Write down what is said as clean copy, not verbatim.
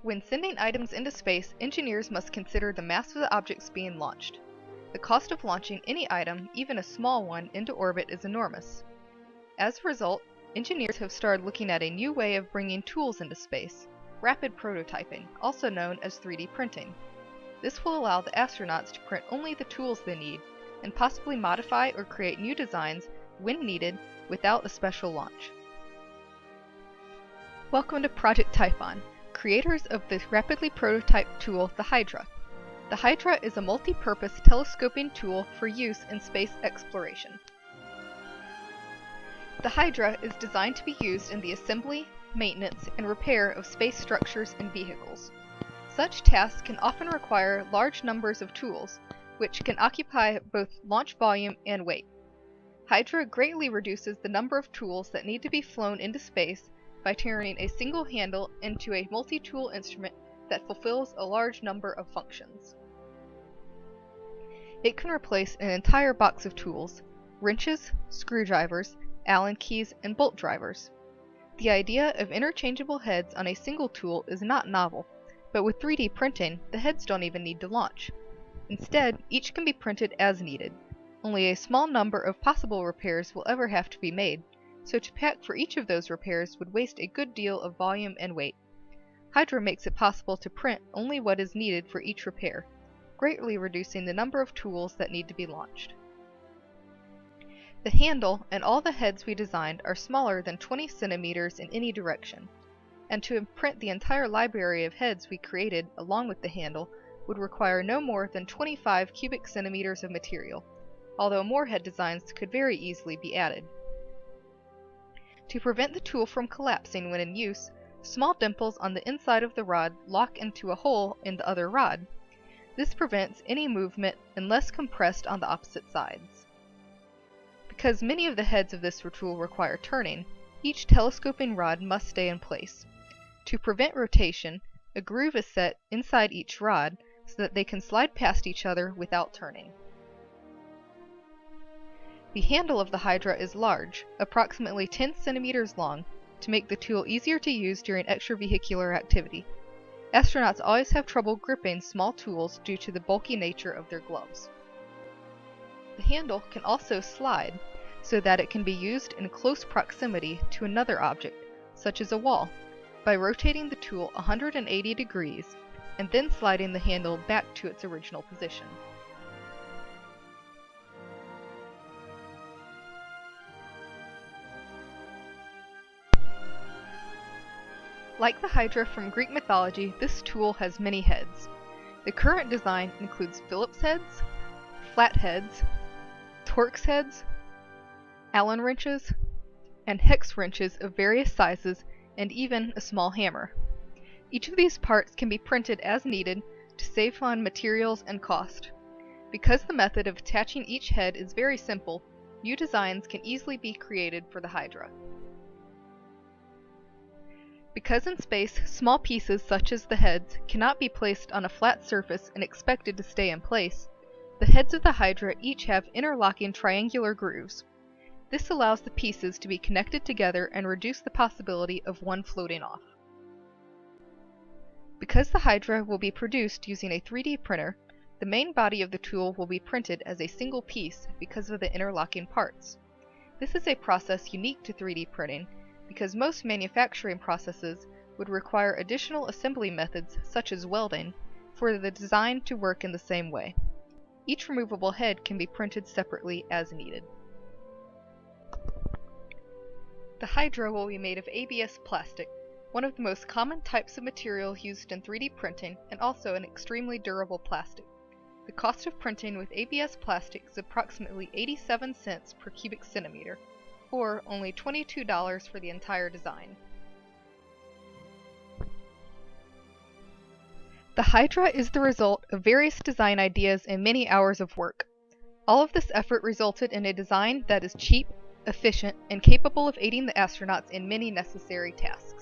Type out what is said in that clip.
When sending items into space, engineers must consider the mass of the objects being launched. The cost of launching any item, even a small one, into orbit is enormous. As a result, engineers have started looking at a new way of bringing tools into space, rapid prototyping, also known as 3D printing. This will allow the astronauts to print only the tools they need, and possibly modify or create new designs when needed without a special launch. Welcome to Project Typhon, creators of the rapidly prototyped tool, the Hydra. The Hydra is a multi-purpose telescoping tool for use in space exploration. The Hydra is designed to be used in the assembly, maintenance, and repair of space structures and vehicles. Such tasks can often require large numbers of tools, which can occupy both launch volume and weight. Hydra greatly reduces the number of tools that need to be flown into space by turning a single handle into a multi-tool instrument that fulfills a large number of functions. It can replace an entire box of tools: wrenches, screwdrivers, Allen keys, and bolt drivers. The idea of interchangeable heads on a single tool is not novel, but with 3D printing, the heads don't even need to launch. Instead, each can be printed as needed. Only a small number of possible repairs will ever have to be made, so to pack for each of those repairs would waste a good deal of volume and weight. Hydra makes it possible to print only what is needed for each repair, greatly reducing the number of tools that need to be launched. The handle and all the heads we designed are smaller than 20 centimeters in any direction, and to print the entire library of heads we created along with the handle would require no more than 25 cubic centimeters of material, although more head designs could very easily be added. To prevent the tool from collapsing when in use, small dimples on the inside of the rod lock into a hole in the other rod. This prevents any movement unless compressed on the opposite sides. Because many of the heads of this tool require turning, each telescoping rod must stay in place. To prevent rotation, a groove is set inside each rod so that they can slide past each other without turning. The handle of the Hydra is large, approximately 10 centimeters long, to make the tool easier to use during extravehicular activity. Astronauts always have trouble gripping small tools due to the bulky nature of their gloves. The handle can also slide so that it can be used in close proximity to another object, such as a wall, by rotating the tool 180 degrees and then sliding the handle back to its original position. Like the Hydra from Greek mythology, this tool has many heads. The current design includes Phillips heads, flat heads, Torx heads, Allen wrenches, and hex wrenches of various sizes, and even a small hammer. Each of these parts can be printed as needed to save on materials and cost. Because the method of attaching each head is very simple, new designs can easily be created for the Hydra. Because in space, small pieces such as the heads cannot be placed on a flat surface and expected to stay in place, the heads of the Hydra each have interlocking triangular grooves. This allows the pieces to be connected together and reduce the possibility of one floating off. Because the Hydra will be produced using a 3D printer, the main body of the tool will be printed as a single piece because of the interlocking parts. This is a process unique to 3D printing, because most manufacturing processes would require additional assembly methods such as welding for the design to work in the same way. Each removable head can be printed separately as needed. The Hydra will be made of ABS plastic, one of the most common types of material used in 3D printing and also an extremely durable plastic. The cost of printing with ABS plastic is approximately 87 cents per cubic centimeter, or only $22 for the entire design. The Hydra is the result of various design ideas and many hours of work. All of this effort resulted in a design that is cheap, efficient, and capable of aiding the astronauts in many necessary tasks.